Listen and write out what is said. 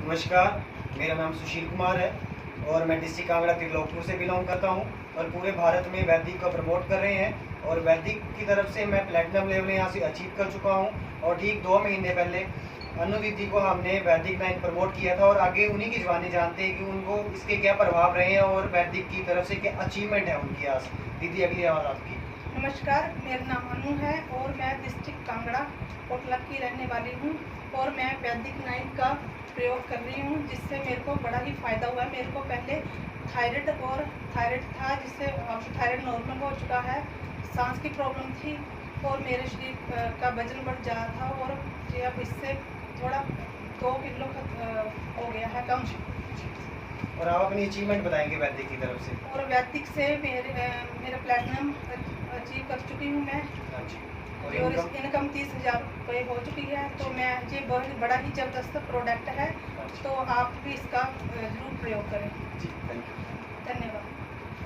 नमस्कार, मेरा नाम सुशील कुमार है और मैं डिस्ट्रिक्ट कांगड़ा त्रिलोकपुर से बिलोंग करता हूं और पूरे भारत में वैदिक को प्रमोट कर रहे हैं और वैदिक की तरफ से मैं प्लेटिनम लेवल यहाँ से अचीव कर चुका हूं। और ठीक 2 महीने पहले अनु दीदी को हमने वैदिक 9 प्रमोट किया था और आगे उन्हीं की ज़बानी जानते हैं कि उनको इसके क्या प्रभाव रहे हैं और वैदिक की तरफ से क्या अचीवमेंट है उनकी। आज दीदी अगली आवाज़ आपकी। नमस्कार, मेरा नाम अनु है और मैं डिस्ट्रिक्ट कांगड़ा कोटलक की रहने वाली हूँ और मैं वैदिक 9 का प्रयोग कर रही हूँ, जिससे मेरे को बड़ा ही फ़ायदा हुआ है। मेरे को पहले थायराइड था, जिससे अब थायराइड नॉर्मल हो चुका है। सांस की प्रॉब्लम थी और मेरे शरीर का वजन बढ़ जा रहा था और ये अब इससे थोड़ा 2 किलो हो गया है कम। और आप अपनी अचीवमेंट बताएंगे वैदिक की तरफ से। और वैदिक से मेरा प्लेटिनम अचीव कर चुकी हूँ मैं और इनकम 30,000 रुपये हो चुकी है। तो मैं ये बहुत बड़ा ही ज़बरदस्त प्रोडक्ट है, तो आप भी इसका ज़रूर प्रयोग करें। जी, थैंक यू।